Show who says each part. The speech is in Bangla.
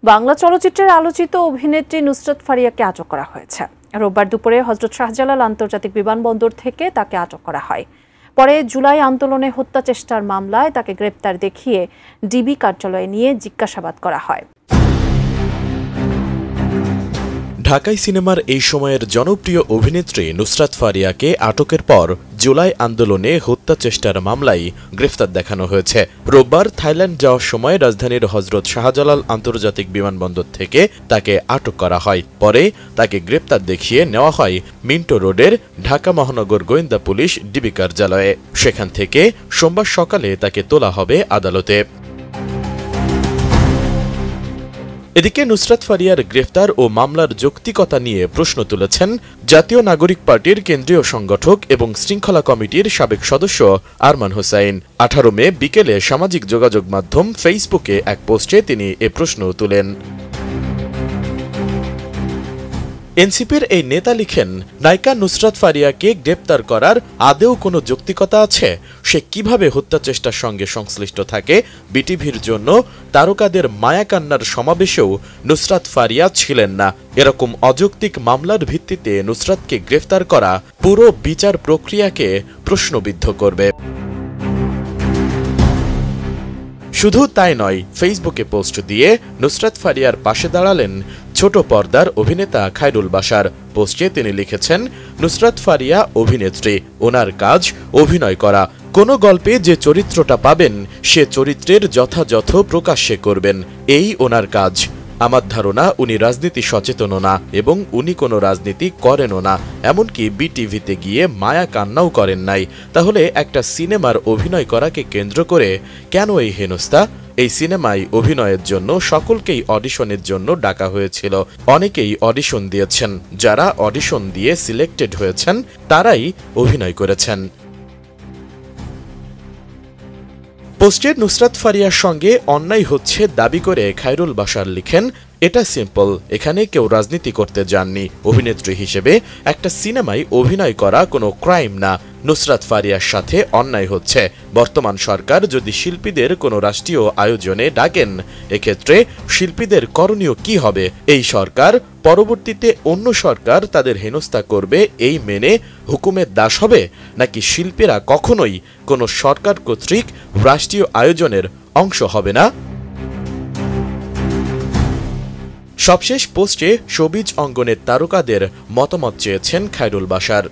Speaker 1: বাংলা চলচ্চিত্রের আলোচিত অভিনেত্রী নুসরাত ফারিয়াকে আটক করা হয়েছে। রোববার দুপুরে হযরত শাহজালাল আন্তর্জাতিক বিমানবন্দর থেকে তাকে আটক করা হয়। পরে জুলাই আন্দোলনে হত্যা চেষ্টার মামলায় তাকে গ্রেপ্তার দেখিয়ে ডিবি কার্যালয়ে নিয়ে জিজ্ঞাসাবাদ করা হয়।
Speaker 2: ঢাকাই সিনেমার এই সময়ের জনপ্রিয় অভিনেত্রী নুসরাত ফারিয়াকে আটকের পর জুলাই আন্দোলনে হত্যা চেষ্টার মামলায় গ্রেফতার দেখানো হয়েছে। রোববার থাইল্যান্ড যাওয়ার সময় রাজধানীর হযরত শাহজালাল আন্তর্জাতিক বিমানবন্দর থেকে তাকে আটক করা হয়। পরে তাকে গ্রেপ্তার দেখিয়ে নেওয়া হয় মিন্টো রোডের ঢাকা মহানগর গোয়েন্দা পুলিশ ডিবি কার্যালয়ে। সেখান থেকে সোমবার সকালে তাকে তোলা হবে আদালতে। এদিকে নুসরাত ফারিয়ার গ্রেফতার ও মামলার যৌক্তিকতা নিয়ে প্রশ্ন তুলেছেন জাতীয় নাগরিক পার্টির কেন্দ্রীয় সংগঠক এবং শৃঙ্খলা কমিটির সাবেক সদস্য আরমান হোসাইন। 18 মে বিকেলে সামাজিক যোগাযোগ মাধ্যম ফেসবুকে এক পোস্টে তিনি এ প্রশ্ন তুলেন। এনসিপির এই নেতা লিখেন, নায়িকা নুসরাত ফারিয়াকে গ্রেপ্তার করার আদেও কোনো যৌক্তিকতা আছে? সে কিভাবে হত্যা চেষ্টার সঙ্গে সংশ্লিষ্ট থাকে? বিটিভির জন্য তারকাদের মায়াকান্নার সমাবেশেও নুসরাত ফারিয়া ছিলেন না। এরকম অযৌক্তিক মামলার ভিত্তিতে নুসরাতকে গ্রেফতার করা পুরো বিচার প্রক্রিয়াকে প্রশ্নবিদ্ধ করবে। শুধু তাই নয়, ফেসবুকে পোস্ট দিয়ে নুসরাত ফারিয়ার পাশে দাঁড়ালেন ছোট পর্দার অভিনেতা খায়রুল বাশার। পোস্টে তিনি লিখেছেন, নুসরাত ফারিয়া অভিনেত্রী, ওনার কাজ অভিনয় করা। কোনো গল্পে যে চরিত্রটা পাবেন সে চরিত্রের যথাযথ প্রকাশ্যে করবেন, এই ওনার কাজ। আমার ধারণা উনি রাজনীতি সচেতনও না এবং উনি কোনো রাজনীতি করেনও না, এমনকি বিটিভিতে গিয়ে মায়া কান্নাও করেন নাই। তাহলে একটা সিনেমার অভিনয় করাকে কেন্দ্র করে কেন এই হেনস্থা? এই সিনেমায় অভিনয়ের জন্য সকলকেই অডিশনের জন্য ডাকা হয়েছিল। অনেকেই অডিশন দিয়েছেন, যারা অডিশন দিয়ে সিলেক্টেড হয়েছেন তারাই অভিনয় করেছেন। পোস্টের নুসরাত ফারিয়ার সঙ্গে অন্যায় হচ্ছে দাবি করে খায়রুল বাশার লিখেন, এটা সিম্পল, এখানে কেউ রাজনীতি করতে যাননি। অভিনেত্রী হিসেবে একটা সিনেমায় অভিনয় করা কোনো ক্রাইম না। নুসরাত ফারিয়ার সাথে অন্যায় হচ্ছে। বর্তমান সরকার যদি শিল্পীদের কোনো রাষ্ট্রীয় আয়োজনে ডাকেন, এক্ষেত্রে শিল্পীদের করণীয় কি হবে? এই সরকার পরবর্তীতে অন্য সরকার তাদের হেনস্থা করবে এই মেনে হুকুমের দাস হবে, নাকি শিল্পীরা কখনোই কোনো সরকার কর্তৃক রাষ্ট্রীয় আয়োজনের অংশ হবে না? সবশেষ পোস্টে শোবিজ অঙ্গনের তারকাদের মতামত চেয়েছেন খায়রুল বাশার।